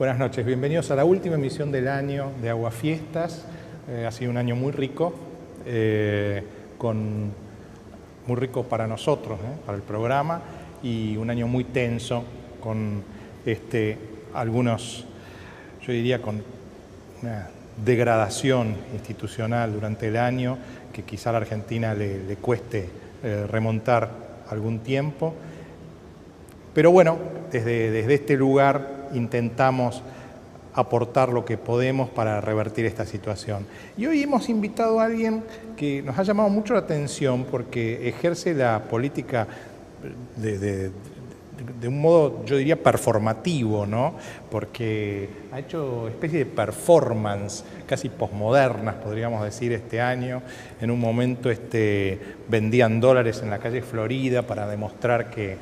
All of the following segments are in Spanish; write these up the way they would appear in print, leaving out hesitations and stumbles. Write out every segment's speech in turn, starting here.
Buenas noches, bienvenidos a la última emisión del año de Aguafiestas. Ha sido un año muy rico, muy rico para nosotros, para el programa, y un año muy tenso, con algunos, yo diría, con una degradación institucional durante el año que quizá a la Argentina le cueste remontar algún tiempo. Pero bueno, desde este lugar intentamos aportar lo que podemos para revertir esta situación. Y hoy hemos invitado a alguien que nos ha llamado mucho la atención porque ejerce la política de un modo, yo diría, performativo, ¿no? Porque ha hecho especie de performance casi posmodernas, podríamos decir, este año. En un momento vendían dólares en la calle Florida para demostrar que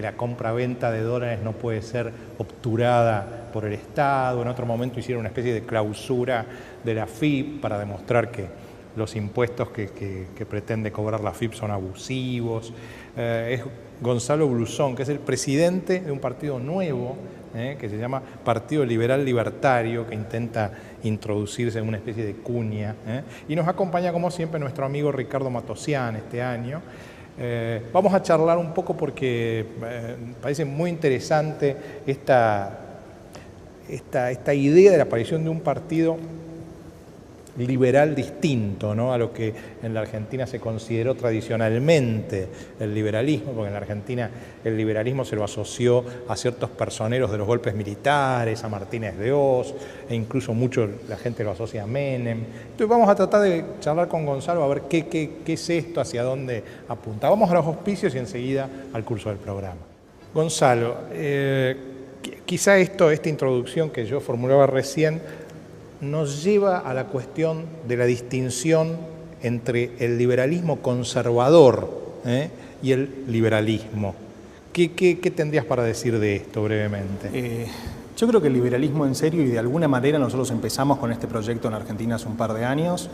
la compra-venta de dólares no puede ser obturada por el Estado. En otro momento hicieron una especie de clausura de la AFIP para demostrar que los impuestos que pretende cobrar la AFIP son abusivos. Es Gonzalo Blusón, que es el presidente de un partido nuevo, que se llama Partido Liberal Libertario, que intenta introducirse en una especie de cuña. Y nos acompaña, como siempre, nuestro amigo Ricardo Matosian este año. Vamos a charlar un poco porque parece muy interesante esta idea de la aparición de un partido liberal distinto, ¿no?, a lo que en la Argentina se consideró tradicionalmente el liberalismo, porque en la Argentina el liberalismo se lo asoció a ciertos personeros de los golpes militares, a Martínez de Oz, e incluso mucho la gente lo asocia a Menem. Entonces vamos a tratar de charlar con Gonzalo a ver qué es esto, hacia dónde apunta. Vamos a los auspicios y enseguida al curso del programa. Gonzalo, quizá esta introducción que yo formulaba recién nos lleva a la cuestión de la distinción entre el liberalismo conservador y el liberalismo. ¿Qué tendrías para decir de esto brevemente? Yo creo que el liberalismo en serio, y de alguna manera nosotros empezamos con este proyecto en Argentina hace un par de años,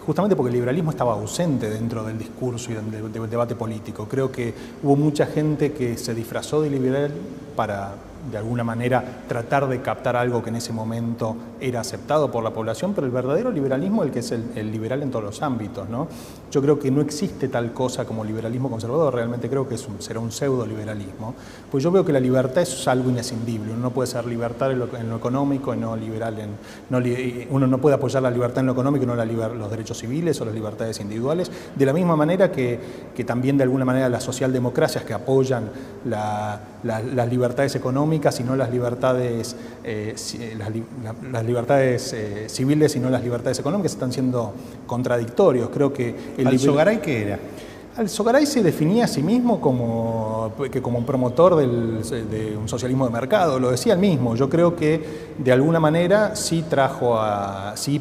justamente porque el liberalismo estaba ausente dentro del discurso y del debate político. Creo que hubo mucha gente que se disfrazó de liberal para, de alguna manera, tratar de captar algo que en ese momento era aceptado por la población, pero el verdadero liberalismo es el que es el liberal en todos los ámbitos, ¿no? Yo creo que no existe tal cosa como liberalismo conservador, realmente creo que será un pseudo-liberalismo, pues yo veo que la libertad es algo inescindible. Uno no puede ser libertario en lo económico y no liberal uno no puede apoyar la libertad en lo económico y no los derechos civiles o las libertades individuales, de la misma manera que también de alguna manera las socialdemocracias que apoyan las libertades económicas y no las libertades, las libertades civiles y no las libertades económicas están siendo contradictorios. Creo que ¿Alzogaray qué era? Alzogaray se definía a sí mismo como un promotor de un socialismo de mercado, lo decía él mismo. Yo creo que de alguna manera sí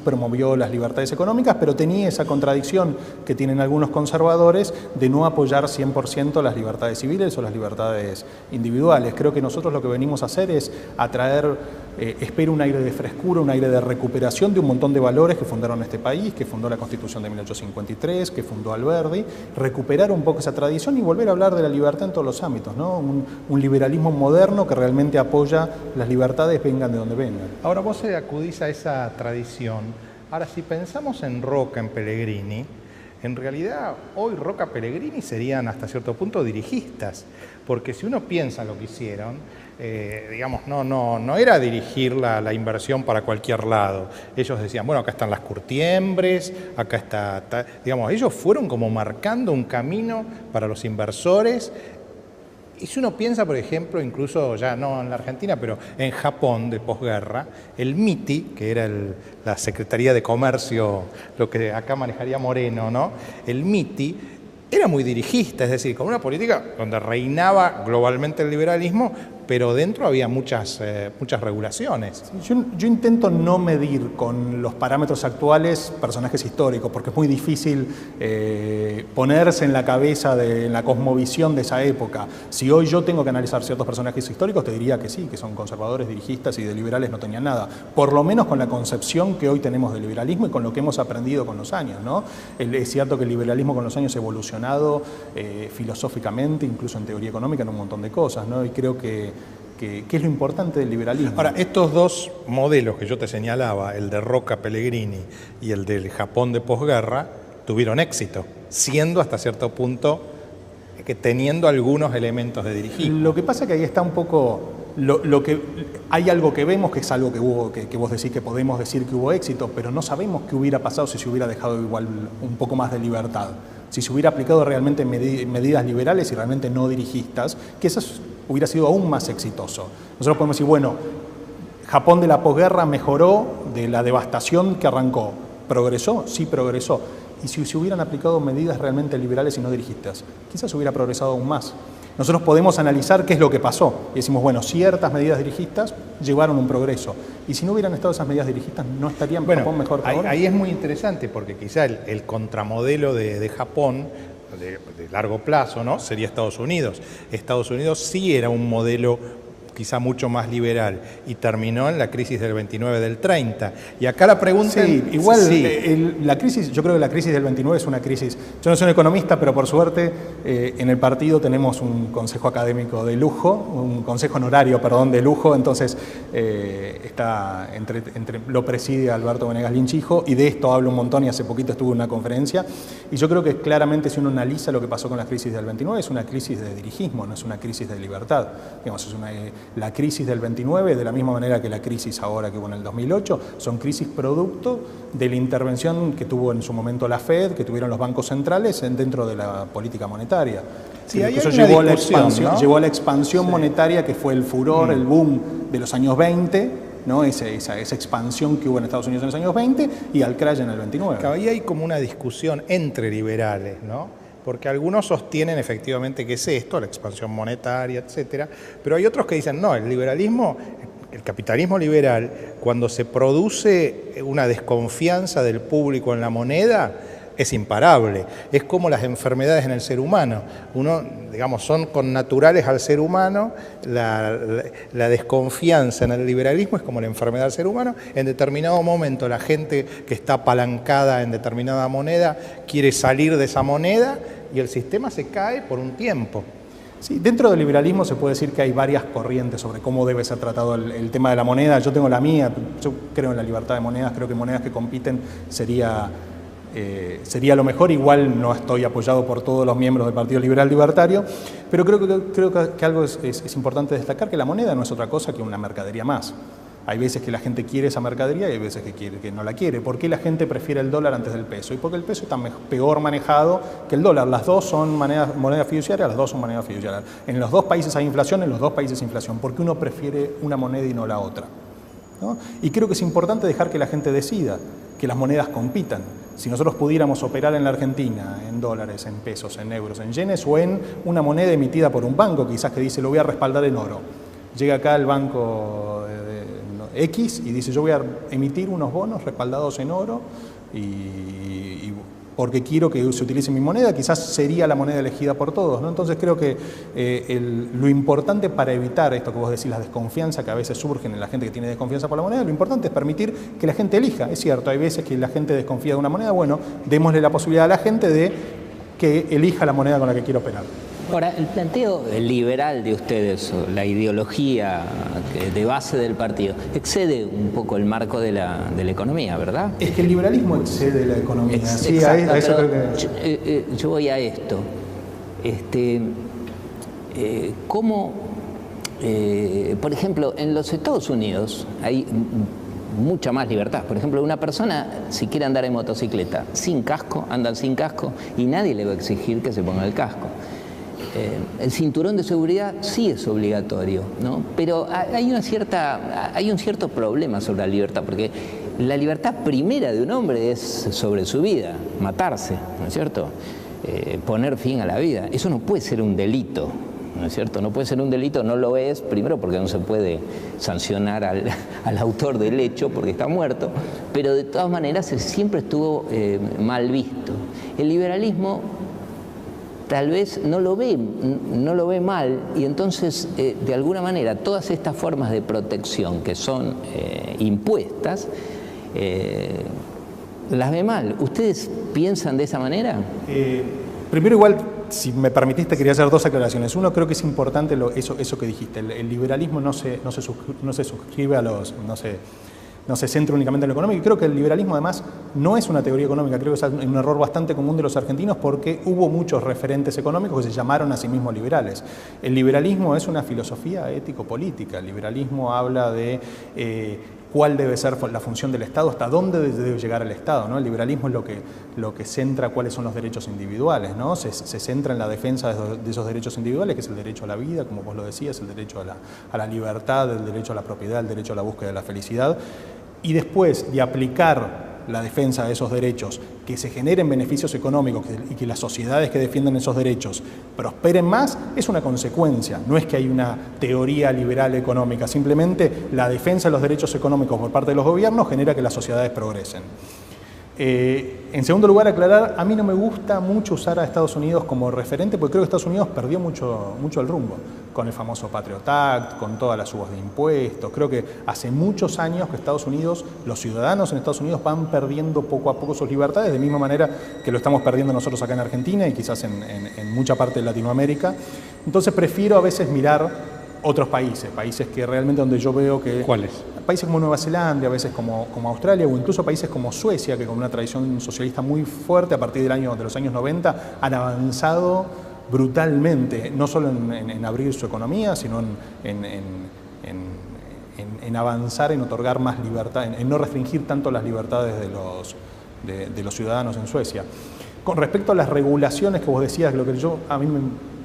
promovió las libertades económicas, pero tenía esa contradicción que tienen algunos conservadores de no apoyar 100% las libertades civiles o las libertades individuales. Creo que nosotros lo que venimos a hacer es atraer, espero, un aire de frescura, un aire de recuperación de un montón de valores que fundaron este país, que fundó la Constitución de 1853, que fundó Alberdi, recuperar un poco esa tradición y volver a hablar de la libertad en todos los ámbitos, ¿no? Un liberalismo moderno que realmente apoya las libertades, vengan de donde vengan. Ahora vos acudís a esa tradición. Ahora, si pensamos en Roca, en Pellegrini, en realidad hoy Roca, Pellegrini serían hasta cierto punto dirigistas, porque si uno piensa lo que hicieron, digamos, no era dirigir la inversión para cualquier lado. Ellos decían, bueno, acá están las curtiembres, acá está, digamos, ellos fueron como marcando un camino para los inversores. Y si uno piensa, por ejemplo, incluso ya no en la Argentina, pero en Japón de posguerra, el MITI, que era la Secretaría de Comercio, lo que acá manejaría Moreno, ¿no? El MITI era muy dirigista, es decir, con una política donde reinaba globalmente el liberalismo, pero dentro había muchas regulaciones. Yo intento no medir con los parámetros actuales personajes históricos, porque es muy difícil ponerse en la cabeza, en la cosmovisión de esa época. Si hoy yo tengo que analizar ciertos personajes históricos, te diría que sí, que son conservadores, dirigistas, y de liberales no tenían nada. Por lo menos con la concepción que hoy tenemos del liberalismo y con lo que hemos aprendido con los años, ¿no? Es cierto que el liberalismo con los años ha evolucionado filosóficamente, incluso en teoría económica, en un montón de cosas, ¿no? Y creo que ¿Qué es lo importante del liberalismo? Ahora, estos dos modelos que yo te señalaba, el de Roca Pellegrini y el del Japón de posguerra, tuvieron éxito, siendo hasta cierto punto que teniendo algunos elementos de dirigismo. Lo que pasa es que ahí está un poco, hay algo que vemos, que es algo que vos decís que podemos decir que hubo éxito, pero no sabemos qué hubiera pasado si se hubiera dejado igual un poco más de libertad. Si se hubiera aplicado realmente medidas liberales y realmente no dirigistas, que eso hubiera sido aún más exitoso. Nosotros podemos decir, bueno, Japón de la posguerra mejoró de la devastación que arrancó. ¿Progresó? Sí, progresó. Y si se hubieran aplicado medidas realmente liberales y no dirigistas, quizás hubiera progresado aún más. Nosotros podemos analizar qué es lo que pasó. Y decimos, bueno, ciertas medidas dirigistas llevaron un progreso. Y si no hubieran estado esas medidas dirigistas, ¿no estarían Japón mejor que ahora? Ahí es muy interesante porque quizá el contramodelo de Japón de largo plazo, ¿no?, sería Estados Unidos. Estados Unidos sí era un modelo quizá mucho más liberal y terminó en la crisis del 29 del 30. Y acá la pregunta... Sí, igual la crisis, yo creo que la crisis del 29 es una crisis... Yo no soy un economista, pero por suerte en el partido tenemos un consejo académico de lujo, un consejo honorario, perdón, de lujo, entonces está lo preside Alberto Venegas Linchijo y de esto hablo un montón y hace poquito estuve en una conferencia y yo creo que claramente si uno analiza lo que pasó con la crisis del 29 es una crisis de dirigismo, no es una crisis de libertad. Digamos, es la crisis del 29, de la misma manera que la crisis ahora que hubo en el 2008, son crisis producto de la intervención que tuvo en su momento la Fed, que tuvieron los bancos centrales dentro de la política monetaria. Sí, eso llevó a la expansión monetaria que fue el furor, el boom de los años 20, ¿no? Esa expansión que hubo en Estados Unidos en los años 20 y al crash en el 29. Ahí hay como una discusión entre liberales, ¿no? Porque algunos sostienen efectivamente que es esto, la expansión monetaria, etcétera, pero hay otros que dicen, no, el liberalismo, el capitalismo liberal, cuando se produce una desconfianza del público en la moneda, es imparable. Es como las enfermedades en el ser humano. Digamos, son connaturales al ser humano. La desconfianza en el liberalismo es como la enfermedad del ser humano. En determinado momento la gente que está apalancada en determinada moneda quiere salir de esa moneda y el sistema se cae por un tiempo. Sí, dentro del liberalismo se puede decir que hay varias corrientes sobre cómo debe ser tratado el tema de la moneda. Yo tengo la mía, yo creo en la libertad de monedas, creo que monedas que compiten sería lo mejor. Igual no estoy apoyado por todos los miembros del Partido Liberal Libertario, pero creo que algo es importante destacar, que la moneda no es otra cosa que una mercadería más. Hay veces que la gente quiere esa mercadería y hay veces que no la quiere. ¿Por qué la gente prefiere el dólar antes del peso? Y porque el peso está peor manejado que el dólar. Las dos son moneda fiduciaria, las dos son moneda fiduciaria. En los dos países hay inflación, en los dos países hay inflación. ¿Por qué uno prefiere una moneda y no la otra? ¿No? Y creo que es importante dejar que la gente decida, que las monedas compitan. Si nosotros pudiéramos operar en la Argentina en dólares, en pesos, en euros, en yenes o en una moneda emitida por un banco, quizás que dice lo voy a respaldar en oro. Llega acá el banco X y dice yo voy a emitir unos bonos respaldados en oro y porque quiero que se utilice mi moneda, quizás sería la moneda elegida por todos, ¿no? Entonces creo que lo importante para evitar esto que vos decís, la desconfianza que a veces surgen en la gente que tiene desconfianza por la moneda, lo importante es permitir que la gente elija. Es cierto, hay veces que la gente desconfía de una moneda, bueno, démosle la posibilidad a la gente de que elija la moneda con la que quiere operar. Ahora, el planteo liberal de ustedes, la ideología de base del partido, excede un poco el marco de la economía, ¿verdad? Es que el liberalismo excede la economía. Sí, exacto, a eso creo que... yo voy a esto. ¿Cómo, por ejemplo, en los Estados Unidos hay mucha más libertad? Por ejemplo, una persona, si quiere andar en motocicleta sin casco, andan sin casco y nadie le va a exigir que se ponga el casco. El cinturón de seguridad sí es obligatorio, ¿no? Pero hay un cierto problema sobre la libertad, porque la libertad primera de un hombre es sobre su vida, matarse, ¿no es cierto? Poner fin a la vida. Eso no puede ser un delito, ¿no es cierto? No puede ser un delito, no lo es, primero porque no se puede sancionar al autor del hecho porque está muerto, pero de todas maneras siempre estuvo mal visto. El liberalismo tal vez no lo ve mal y entonces de alguna manera todas estas formas de protección que son impuestas las ve mal. ¿Ustedes piensan de esa manera? Primero igual si me permitiste, quería hacer dos aclaraciones. Uno, creo que es importante eso que dijiste. El liberalismo no se suscribe a los... no se centra únicamente en lo económico, y creo que el liberalismo además no es una teoría económica, creo que es un error bastante común de los argentinos porque hubo muchos referentes económicos que se llamaron a sí mismos liberales. El liberalismo es una filosofía ético-política, el liberalismo habla de cuál debe ser la función del Estado, hasta dónde debe llegar el Estado, ¿no? El liberalismo es lo que centra cuáles son los derechos individuales, ¿no? Se centra en la defensa de esos derechos individuales, que es el derecho a la vida, como vos lo decías, el derecho a la libertad, el derecho a la propiedad, el derecho a la búsqueda de la felicidad. Y después de aplicar la defensa de esos derechos, que se generen beneficios económicos y que las sociedades que defienden esos derechos prosperen más, es una consecuencia. No es que hay una teoría liberal económica, simplemente la defensa de los derechos económicos por parte de los gobiernos genera que las sociedades progresen. En segundo lugar, aclarar, a mí no me gusta mucho usar a Estados Unidos como referente, porque creo que Estados Unidos perdió mucho el rumbo con el famoso Patriot Act, con todas las subas de impuestos. Creo que hace muchos años que Estados Unidos, los ciudadanos en Estados Unidos van perdiendo poco a poco sus libertades, de misma manera que lo estamos perdiendo nosotros acá en Argentina y quizás en mucha parte de Latinoamérica. Entonces prefiero a veces mirar otros países que realmente donde yo veo que... ¿Cuáles? Países como Nueva Zelanda, a veces como Australia, o incluso países como Suecia, que con una tradición socialista muy fuerte a partir de los años 90, han avanzado brutalmente, no solo en abrir su economía, sino en avanzar, en otorgar más libertad, en no restringir tanto las libertades de los ciudadanos en Suecia. Con respecto a las regulaciones que vos decías, lo que yo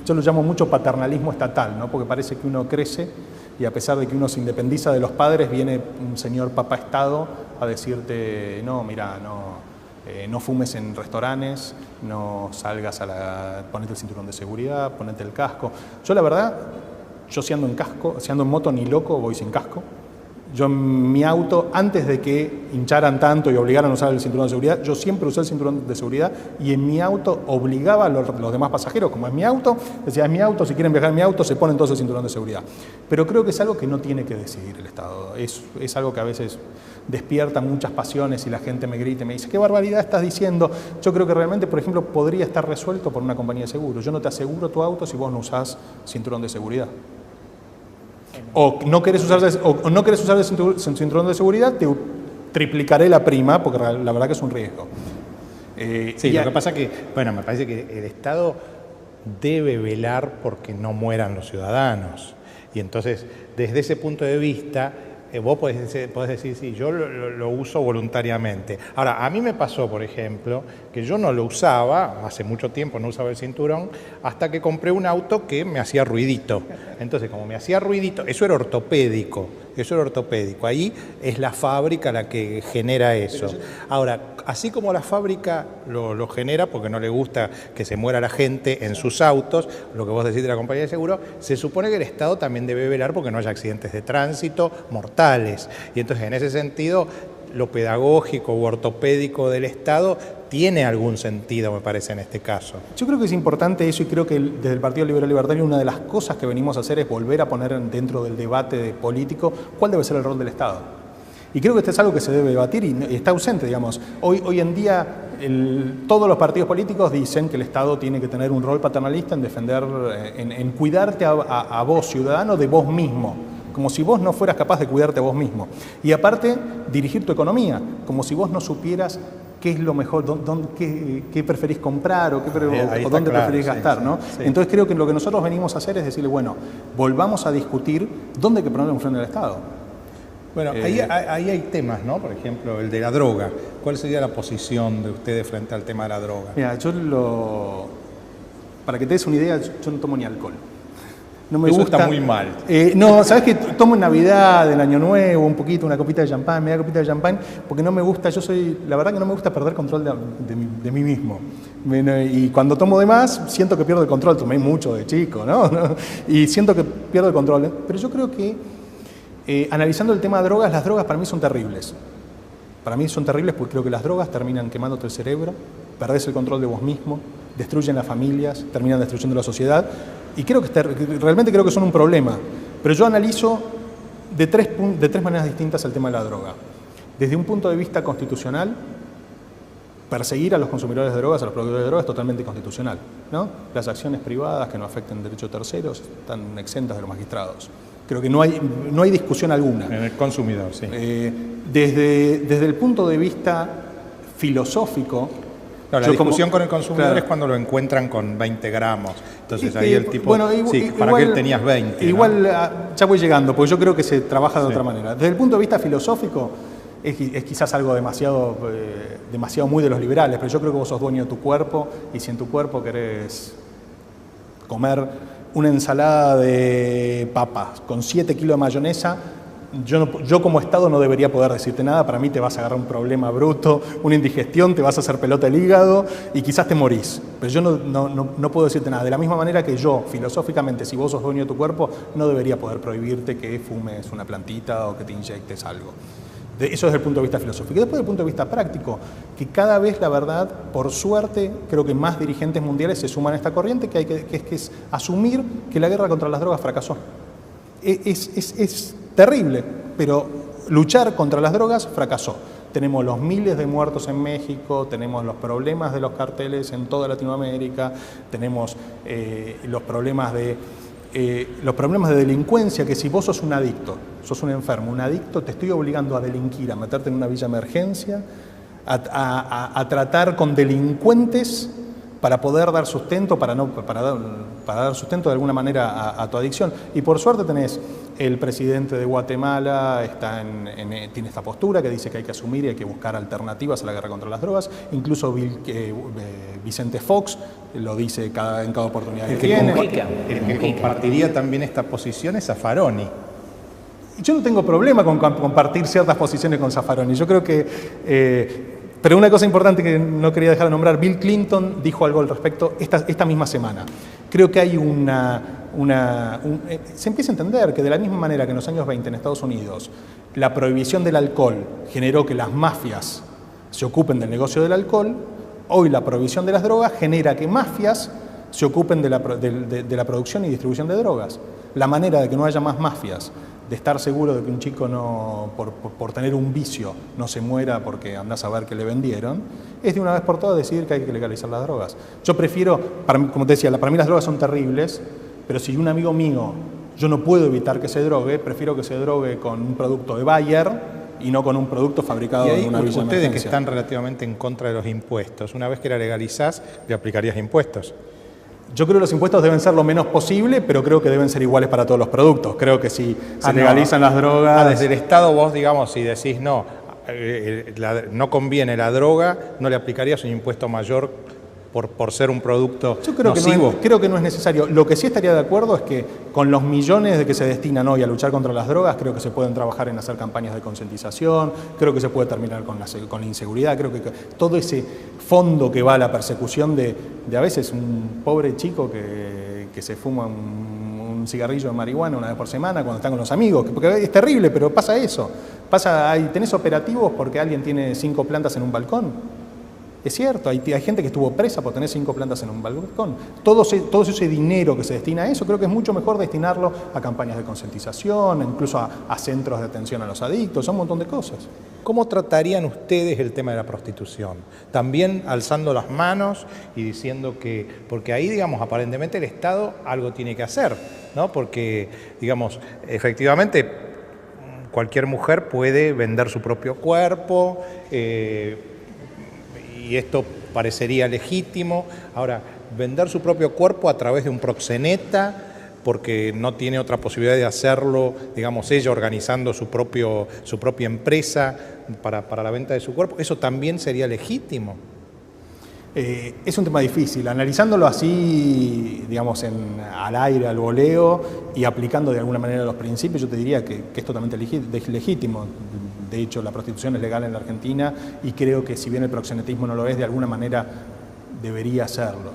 lo llamo mucho paternalismo estatal, ¿no? Porque parece que uno crece y a pesar de que uno se independiza de los padres, viene un señor papá Estado a decirte, no, mira, no fumes en restaurantes, no salgas ponete el cinturón de seguridad, ponete el casco. Yo la verdad, si ando en moto ni loco, voy sin casco. Yo en mi auto, antes de que hincharan tanto y obligaran a usar el cinturón de seguridad, yo siempre usé el cinturón de seguridad y en mi auto obligaba a los demás pasajeros, como es mi auto, decía, es mi auto, si quieren viajar en mi auto, se ponen todos el cinturón de seguridad. Pero creo que es algo que no tiene que decidir el Estado. Es algo que a veces despierta muchas pasiones y la gente me grita y me dice, ¿qué barbaridad estás diciendo? Yo creo que realmente, por ejemplo, podría estar resuelto por una compañía de seguros. Yo no te aseguro tu auto si vos no usás cinturón de seguridad. O no querés usar el cinturón de seguridad, te triplicaré la prima, porque la verdad que es un riesgo. Sí, lo que pasa que, bueno, me parece que el Estado debe velar porque no mueran los ciudadanos. Y entonces, desde ese punto de vista, vos podés decir, sí, yo lo uso voluntariamente. Ahora, a mí me pasó, por ejemplo, que yo no lo usaba, hace mucho tiempo no usaba el cinturón, hasta que compré un auto que me hacía ruidito. Entonces, como me hacía ruidito, eso era ortopédico, ahí es la fábrica la que genera eso. Ahora, así como la fábrica lo genera, porque no le gusta que se muera la gente en sus autos, lo que vos decís de la compañía de seguro, se supone que el Estado también debe velar porque no haya accidentes de tránsito mortales. Y entonces, en ese sentido, lo pedagógico u ortopédico del Estado tiene algún sentido, me parece, en este caso. Yo creo que es importante eso y creo que desde el Partido Liberal Libertario una de las cosas que venimos a hacer es volver a poner dentro del debate político cuál debe ser el rol del Estado. Y creo que esto es algo que se debe debatir y está ausente, digamos. Hoy en día todos los partidos políticos dicen que el Estado tiene que tener un rol paternalista en defender, en cuidarte a vos, ciudadano, de vos mismo. Como si vos no fueras capaz de cuidarte a vos mismo. Y aparte, dirigir tu economía, como si vos no supieras qué es lo mejor, qué preferís comprar o dónde preferís gastar, ¿no? Sí. Entonces creo que lo que nosotros venimos a hacer es decirle, bueno, volvamos a discutir dónde hay que ponerle un freno al Estado. Bueno, ahí hay temas, ¿no? Por ejemplo, el de la droga. ¿Cuál sería la posición de ustedes frente al tema de la droga? Mira, para que te des una idea, yo no tomo ni alcohol. No me Eso gusta. Está muy mal. No, ¿sabes qué? Tomo en Navidad, en Año Nuevo, un poquito, una copita de champán, media copita de champán, porque no me gusta, la verdad que no me gusta perder control de mí mismo. Y cuando tomo de más, siento que pierdo el control. Tomé mucho de chico, ¿no? Y siento que pierdo el control. Pero yo creo que, analizando el tema de drogas, las drogas para mí son terribles. Para mí son terribles porque creo que las drogas terminan quemándote el cerebro, perdés el control de vos mismo, destruyen las familias, terminan destruyendo la sociedad. Y realmente creo que son un problema. Pero yo analizo de tres maneras distintas el tema de la droga. Desde un punto de vista constitucional, perseguir a los consumidores de drogas, a los productores de drogas, es totalmente inconstitucional, ¿no? Las acciones privadas que no afecten derechos terceros están exentas de los magistrados. Creo que no hay discusión alguna. En el consumidor, sí. Desde el punto de vista filosófico... No, la discusión con el consumidor es cuando lo encuentran con 20 gramos. Entonces ahí el tipo, bueno, ¿para qué tenías 20? Igual, ¿no? Ya voy llegando, porque yo creo que se trabaja de otra manera. Desde el punto de vista filosófico, es quizás algo demasiado muy de los liberales, pero yo creo que vos sos dueño de tu cuerpo, y si en tu cuerpo querés comer una ensalada de papas con 7 kilos de mayonesa, yo como Estado no debería poder decirte nada. Para mí te vas a agarrar un problema bruto, una indigestión, te vas a hacer pelota el hígado y quizás te morís. Pero yo no puedo decirte nada. De la misma manera que yo, filosóficamente, si vos sos dueño de tu cuerpo, no debería poder prohibirte que fumes una plantita o que te inyectes algo. Eso desde el punto de vista filosófico. Y después desde el punto de vista práctico, que cada vez, la verdad, por suerte, creo que más dirigentes mundiales se suman a esta corriente, que es asumir que la guerra contra las drogas fracasó. Es terrible, pero luchar contra las drogas fracasó. Tenemos los miles de muertos en México, tenemos los problemas de los carteles en toda Latinoamérica, tenemos los problemas de delincuencia, que si vos sos un adicto, sos un enfermo, un adicto, te estoy obligando a delinquir, a meterte en una villa de emergencia, a tratar con delincuentes para poder dar sustento, para dar sustento de alguna manera a tu adicción. Y por suerte tenés el presidente de Guatemala, tiene esta postura que dice que hay que asumir y hay que buscar alternativas a la guerra contra las drogas. Incluso Vicente Fox lo dice en cada oportunidad que tiene. El que compartiría también esta posición es Zaffaroni. Yo no tengo problema con compartir ciertas posiciones con Zaffaroni. Yo creo que... pero una cosa importante que no quería dejar de nombrar, Bill Clinton dijo algo al respecto esta misma semana. Creo que hay se empieza a entender que de la misma manera que en los años 20 en Estados Unidos la prohibición del alcohol generó que las mafias se ocupen del negocio del alcohol, hoy la prohibición de las drogas genera que mafias se ocupen de la producción y distribución de drogas. La manera de que no haya más mafias, de estar seguro de que un chico por tener un vicio no se muera porque andás a ver que le vendieron, es de una vez por todas decidir que hay que legalizar las drogas. Yo prefiero, como te decía, para mí las drogas son terribles, pero si un amigo mío, yo no puedo evitar que se drogue, prefiero que se drogue con un producto de Bayer y no con un producto fabricado en una villa de emergencia. Ustedes que están relativamente en contra de los impuestos, una vez que la legalizás, le aplicarías impuestos. Yo creo que los impuestos deben ser lo menos posible, pero creo que deben ser iguales para todos los productos. Creo que si se legalizan las drogas... desde el Estado vos, digamos, si decís no conviene la droga, no le aplicarías un impuesto mayor por ser un producto nocivo. Creo que no es necesario. Lo que sí estaría de acuerdo es que con los millones de que se destinan hoy a luchar contra las drogas, creo que se pueden trabajar en hacer campañas de concientización, creo que se puede terminar con la inseguridad, creo que todo ese fondo que va a la persecución de a veces un pobre chico que se fuma un cigarrillo de marihuana una vez por semana cuando están con los amigos, porque es terrible, pero pasa eso. Tenés operativos porque alguien tiene 5 plantas en un balcón. Es cierto, hay gente que estuvo presa por tener 5 plantas en un balcón. Todo ese dinero que se destina a eso, creo que es mucho mejor destinarlo a campañas de concientización, incluso a centros de atención a los adictos, a un montón de cosas. ¿Cómo tratarían ustedes el tema de la prostitución? También alzando las manos y diciendo que, porque ahí, digamos, aparentemente el Estado algo tiene que hacer, ¿no? Porque, digamos, efectivamente, cualquier mujer puede vender su propio cuerpo, y esto parecería legítimo. Ahora, vender su propio cuerpo a través de un proxeneta, porque no tiene otra posibilidad de hacerlo, digamos, ella organizando su propia empresa para la venta de su cuerpo, ¿eso también sería legítimo? Es un tema difícil. Analizándolo así, digamos, al aire, al voleo, y aplicando de alguna manera los principios, yo te diría que es totalmente legítimo. De hecho, la prostitución es legal en la Argentina y creo que si bien el proxenetismo no lo es, de alguna manera debería serlo.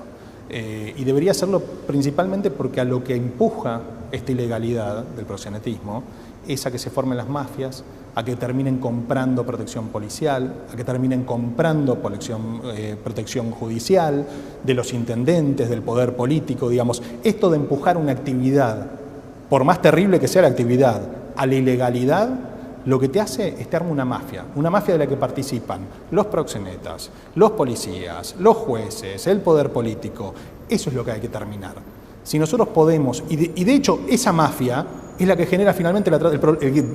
Y debería hacerlo principalmente porque a lo que empuja esta ilegalidad del proxenetismo es a que se formen las mafias, a que terminen comprando protección policial, a que terminen comprando protección judicial, de los intendentes, del poder político, digamos. Esto de empujar una actividad, por más terrible que sea la actividad, a la ilegalidad, lo que te hace es te arma una mafia de la que participan los proxenetas, los policías, los jueces, el poder político. Eso es lo que hay que terminar. Si nosotros podemos, y de hecho esa mafia es la que genera finalmente el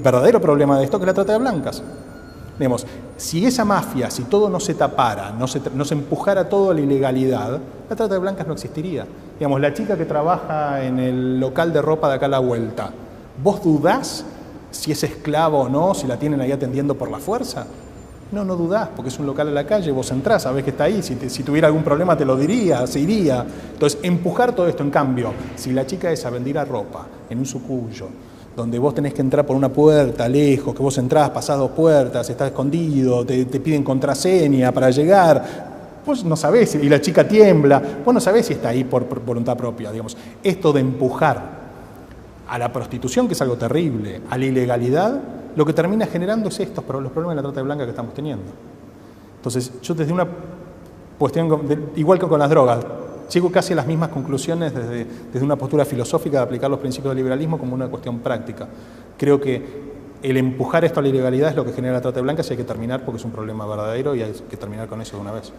verdadero problema de esto, que es la trata de blancas. Digamos, si esa mafia, si todo no se tapara, no se empujara todo a la ilegalidad, la trata de blancas no existiría. Digamos, la chica que trabaja en el local de ropa de acá a la vuelta, ¿vos dudás si es esclavo o no, si la tienen ahí atendiendo por la fuerza? No dudás, porque es un local a la calle, vos entrás, sabés que está ahí, si tuviera algún problema te lo diría, se iría. Entonces, empujar todo esto, en cambio, si la chica esa vendiera ropa en un sucuyo, donde vos tenés que entrar por una puerta lejos, que vos entrás, pasás 2 puertas, estás escondido, te piden contraseña para llegar, vos no sabés, y la chica tiembla, vos no sabés si está ahí por voluntad propia, digamos. Esto de empujar a la prostitución, que es algo terrible, a la ilegalidad, lo que termina generando es los problemas de la trata de blancas que estamos teniendo. Entonces, yo desde una cuestión, igual que con las drogas, llego casi a las mismas conclusiones desde una postura filosófica de aplicar los principios del liberalismo como una cuestión práctica. Creo que el empujar esto a la ilegalidad es lo que genera la trata de blancas y hay que terminar porque es un problema verdadero y hay que terminar con eso de una vez.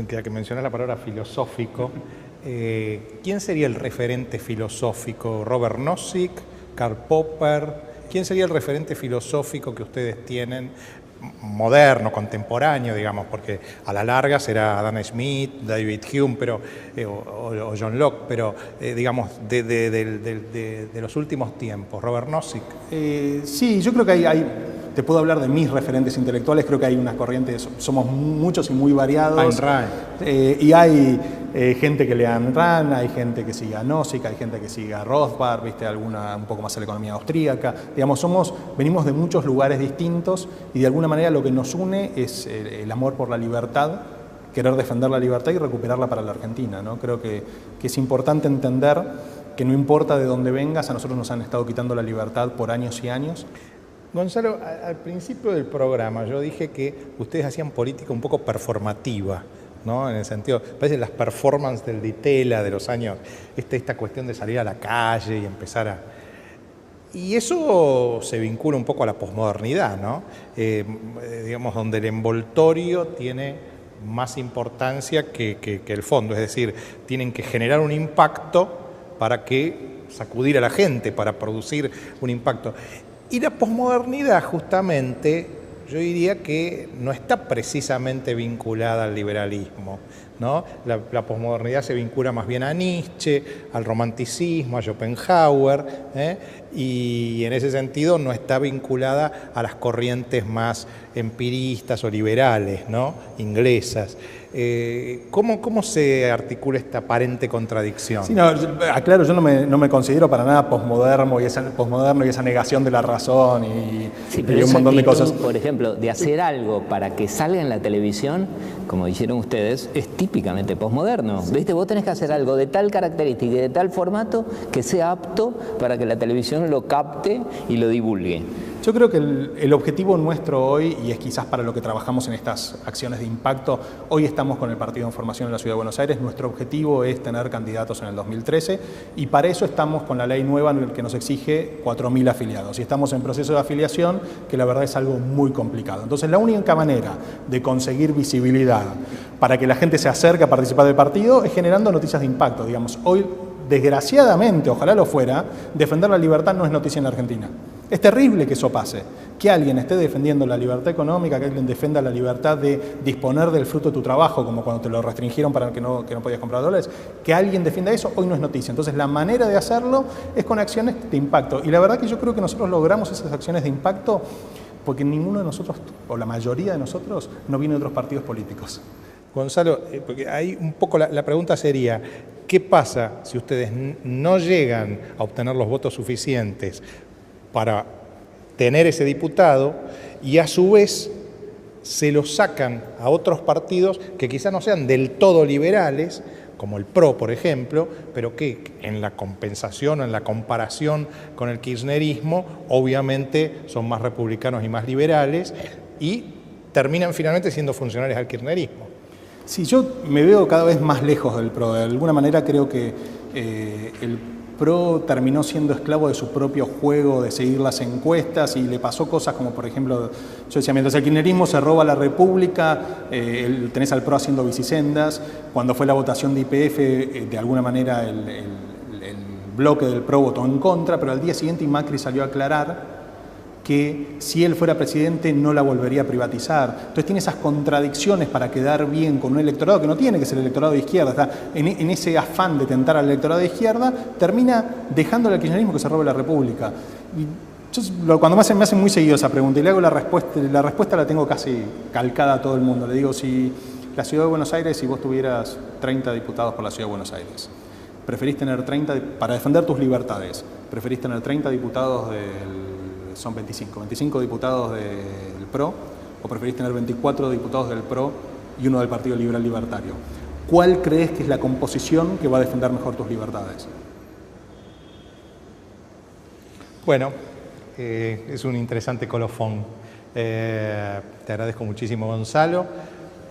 Ya que mencionas la palabra filosófico, ¿quién sería el referente filosófico? ¿Robert Nozick? ¿Karl Popper? ¿Quién sería el referente filosófico que ustedes tienen, moderno, contemporáneo, digamos? Porque a la larga será Adam Smith, David Hume, o John Locke, pero digamos, de los últimos tiempos, Robert Nozick. Sí, yo creo que te puedo hablar de mis referentes intelectuales, creo que hay unas corrientes, somos muchos y muy variados. Ayn Rand. Y hay gente que lea Ayn Rand, hay gente que siga a Nozick, hay gente que siga a Rothbard, ¿viste? Alguna un poco más a la economía austríaca. Digamos, venimos de muchos lugares distintos y de alguna manera lo que nos une es el amor por la libertad, querer defender la libertad y recuperarla para la Argentina, ¿no? Creo que es importante entender que no importa de dónde vengas, a nosotros nos han estado quitando la libertad por años y años. Gonzalo, al principio del programa yo dije que ustedes hacían política un poco performativa, ¿no? En el sentido, parece las performances del Di Tella de los años, esta cuestión de salir a la calle y empezar a... Y eso se vincula un poco a la posmodernidad, ¿no? Digamos, donde el envoltorio tiene más importancia que el fondo, es decir, tienen que generar un impacto para sacudir a la gente, para producir un impacto. Y la posmodernidad, justamente, yo diría que no está precisamente vinculada al liberalismo, ¿no? La posmodernidad se vincula más bien a Nietzsche, al romanticismo, a Schopenhauer, y en ese sentido no está vinculada a las corrientes más empiristas o liberales, ¿no? Inglesas. ¿Cómo se articula esta aparente contradicción? Sí, no, aclaro, yo no me considero para nada posmoderno y esa negación de la razón y un montón de cosas. Por ejemplo, de hacer algo para que salga en la televisión, como dijeron ustedes, es típicamente posmoderno. ¿Viste? Vos tenés que hacer algo de tal característica y de tal formato que sea apto para que la televisión lo capte y lo divulgue. Yo creo que el objetivo nuestro hoy, y es quizás para lo que trabajamos en estas acciones de impacto, hoy estamos con el Partido en Formación en la Ciudad de Buenos Aires, nuestro objetivo es tener candidatos en el 2013 y para eso estamos con la ley nueva que nos exige 4.000 afiliados y estamos en proceso de afiliación que la verdad es algo muy complicado. Entonces la única manera de conseguir visibilidad para que la gente se acerque a participar del partido es generando noticias de impacto. Digamos, hoy desgraciadamente, ojalá lo fuera, defender la libertad no es noticia en la Argentina. Es terrible que eso pase, que alguien esté defendiendo la libertad económica, que alguien defienda la libertad de disponer del fruto de tu trabajo, como cuando te lo restringieron para que no podías comprar dólares, que alguien defienda eso, hoy no es noticia. Entonces la manera de hacerlo es con acciones de impacto. Y la verdad que yo creo que nosotros logramos esas acciones de impacto porque ninguno de nosotros, o la mayoría de nosotros, no viene de otros partidos políticos. Gonzalo, porque ahí un poco la pregunta sería, ¿qué pasa si ustedes no llegan a obtener los votos suficientes para tener ese diputado y a su vez se lo sacan a otros partidos que quizás no sean del todo liberales, como el PRO, por ejemplo, pero que en la compensación o en la comparación con el kirchnerismo, obviamente son más republicanos y más liberales y terminan finalmente siendo funcionarios al kirchnerismo? Sí, yo me veo cada vez más lejos del PRO. De alguna manera creo que PRO terminó siendo esclavo de su propio juego de seguir las encuestas y le pasó cosas como, por ejemplo, yo decía, mientras el kirchnerismo se roba la República, tenés al PRO haciendo bicisendas. Cuando fue la votación de YPF, de alguna manera el bloque del PRO votó en contra, pero al día siguiente Macri salió a aclarar que si él fuera presidente no la volvería a privatizar. Entonces tiene esas contradicciones para quedar bien con un electorado que no tiene que ser el electorado de izquierda. Está en ese afán de tentar al electorado de izquierda, termina dejándole al kirchnerismo que se robe la República. Y yo, cuando me hacen muy seguido esa pregunta y le hago la respuesta la tengo casi calcada a todo el mundo. Le digo, si la Ciudad de Buenos Aires, si vos tuvieras 30 diputados por la Ciudad de Buenos Aires, ¿preferís tener 30, para defender tus libertades, preferís tener 30 diputados son 25 diputados del PRO, o preferís tener 24 diputados del PRO y uno del Partido Liberal Libertario? ¿Cuál crees que es la composición que va a defender mejor tus libertades? Bueno, es un interesante colofón. Te agradezco muchísimo, Gonzalo.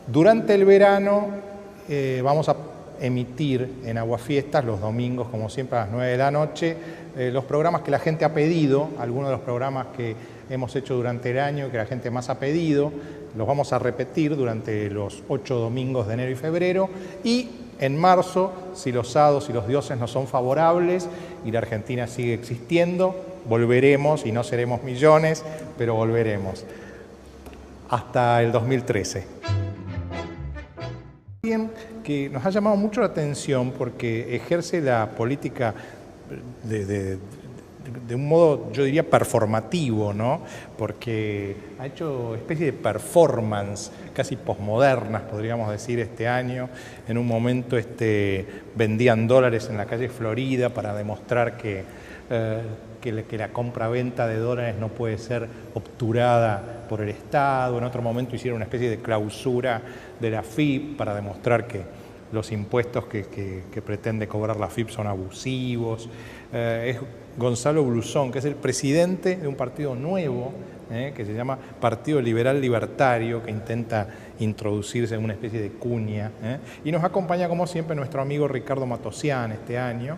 Durante el verano vamos a emitir en Aguafiestas los domingos, como siempre, a las 9 de la noche, los programas que la gente ha pedido, algunos de los programas que hemos hecho durante el año, que la gente más ha pedido, los vamos a repetir durante los 8 domingos de enero y febrero, y en marzo, si los hados y los dioses nos son favorables y la Argentina sigue existiendo, volveremos, y no seremos millones, pero volveremos hasta el 2013. Que nos ha llamado mucho la atención porque ejerce la política de un modo, yo diría, performativo, ¿no? Porque ha hecho especie de performance casi posmodernas, podríamos decir, este año. En un momento vendían dólares en la calle Florida para demostrar que la compra-venta de dólares no puede ser obturada por el Estado. En otro momento hicieron una especie de clausura de la FIP para demostrar que los impuestos que pretende cobrar la FIP son abusivos. Es Gonzalo Blusón, que es el presidente de un partido nuevo, que se llama Partido Liberal Libertario, que intenta introducirse en una especie de cuña. Y nos acompaña, como siempre, nuestro amigo Ricardo Matosian este año.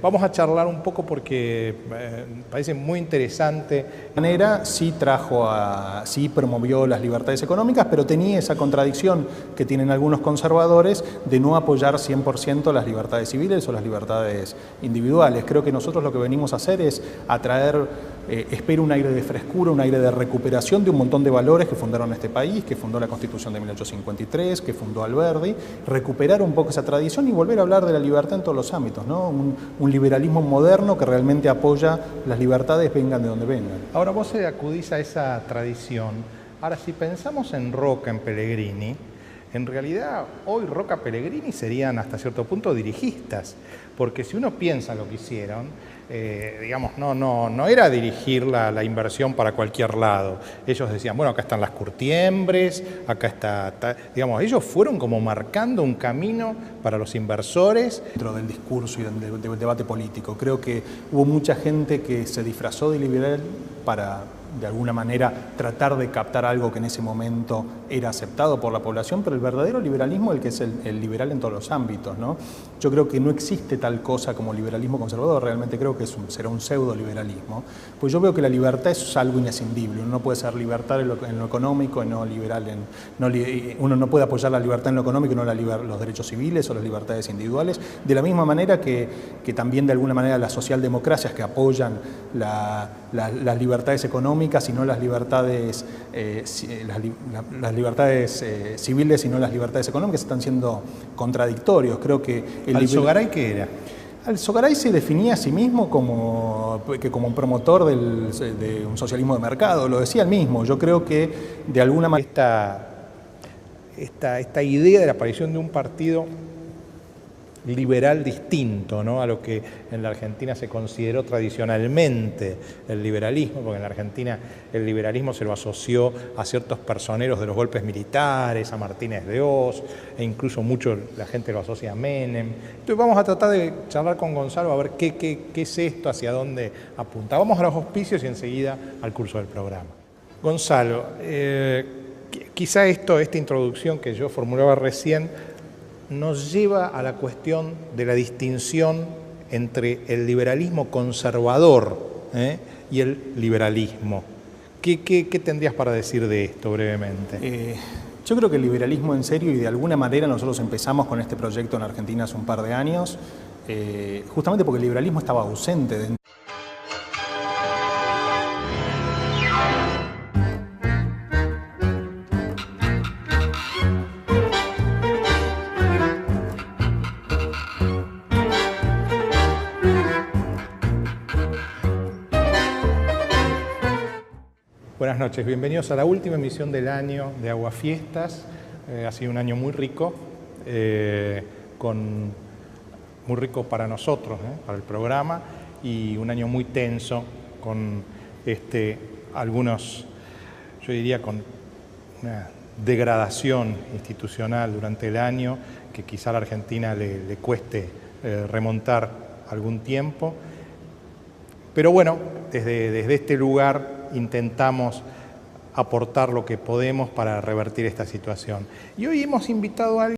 Vamos a charlar un poco porque parece muy interesante. De manera sí sí promovió las libertades económicas, pero tenía esa contradicción que tienen algunos conservadores de no apoyar 100% las libertades civiles o las libertades individuales. Creo que nosotros lo que venimos a hacer es atraer, espero, un aire de frescura, un aire de recuperación de un montón de valores que fundaron este país, que fundó la Constitución de 1853, que fundó Alberdi, recuperar un poco esa tradición y volver a hablar de la libertad en todos los ámbitos, ¿no? Un liberalismo moderno que realmente apoya las libertades, vengan de donde vengan. Ahora vos acudís a esa tradición. Ahora, si pensamos en Roca, en Pellegrini, en realidad hoy Roca, Pellegrini serían hasta cierto punto dirigistas, porque si uno piensa lo que hicieron, digamos, no era dirigir la inversión para cualquier lado. Ellos decían, bueno, acá están las curtiembres, acá está, digamos, ellos fueron como marcando un camino para los inversores. Dentro del discurso y del debate político, creo que hubo mucha gente que se disfrazó de liberal para, de alguna manera, tratar de captar algo que en ese momento era aceptado por la población, pero el verdadero liberalismo es el que es el liberal en todos los ámbitos, ¿no? Yo creo que no existe tal cosa como liberalismo conservador, realmente creo que será un pseudo-liberalismo, pues yo veo que la libertad es algo inescindible. Uno no puede ser libertario en lo económico y no liberal uno no puede apoyar la libertad en lo económico y no los derechos civiles o las libertades individuales, de la misma manera que también de alguna manera las socialdemocracias que apoyan las libertades económicas y no las libertades, las libertades civiles y no las libertades económicas están siendo contradictorios. Creo que ¿Alzogaray qué era? Alzogaray se definía a sí mismo como un promotor de un socialismo de mercado, lo decía él mismo. Yo creo que de alguna manera esta idea de la aparición de un partido liberal distinto, ¿no?, a lo que en la Argentina se consideró tradicionalmente el liberalismo, porque en la Argentina el liberalismo se lo asoció a ciertos personeros de los golpes militares, a Martínez de Oz, e incluso mucho la gente lo asocia a Menem. Entonces vamos a tratar de charlar con Gonzalo a ver qué es esto, hacia dónde apunta. Vamos a los auspicios y enseguida al curso del programa. Gonzalo, quizá esta introducción que yo formulaba recién nos lleva a la cuestión de la distinción entre el liberalismo conservador y el liberalismo. ¿Qué tendrías para decir de esto brevemente? Yo creo que el liberalismo en serio, y de alguna manera nosotros empezamos con este proyecto en Argentina hace un par de años, justamente porque el liberalismo estaba ausente dentro. Buenas noches, bienvenidos a la última emisión del año de Aguafiestas. Ha sido un año muy rico, muy rico para nosotros, para el programa, y un año muy tenso con algunos, yo diría, con una degradación institucional durante el año que quizá a la Argentina le cueste remontar algún tiempo. Pero bueno, desde este lugar intentamos aportar lo que podemos para revertir esta situación. Y hoy hemos invitado a alguien